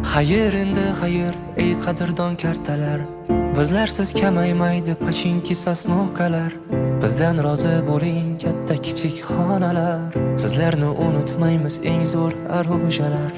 Xayr endi xayr, ey qadrdon kartalar. Bizlarsiz kamaymaydi pachinki sosnovkalar. Bizdan rozi bo'ling katta kichik xonalar. Sizlarni unutmaymiz eng zo'r arojalar.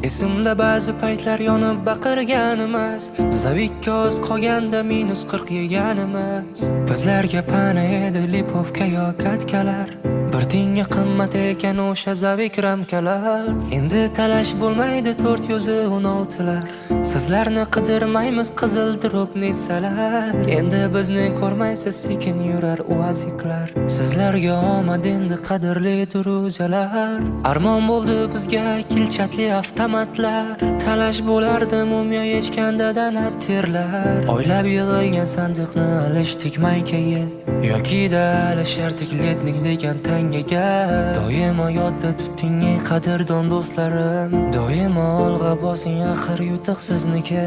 Esimda ba'zi paytlar yonib baqirganimiz, zavikka oz qolganda -40 yeganimiz. Bizlarga pana edi lipovka yo katkalar. Bir tinga qimmat ekan o'sha zavik ramkalar. Endi talash bo'lmaydi 416lar. Sizlarni qidirmaymiz qizil drop netsalar. Endi bizni ko'rmaysiz sekin yurar uaziklar. Sizlarga omad endi qadrli durujalar. Armon bo'ldi bizga kilchatli avtomatlar. Talash bo'lardi mumyo yechganda danat terlar. Oylab yig'ilgan sandiqni alishdik maykaga yoki da alishardik letnik degan tangaga. Doimo yodda tuting ey qadrdon do'stlarim. Doimo olg'a bosing axir yutuq sizniki.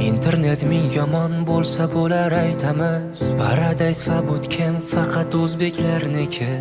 Internet ming yomon bo'lsa bo'lar aytamiz. Paradise va bootcamp faqat o'zbeklarniki.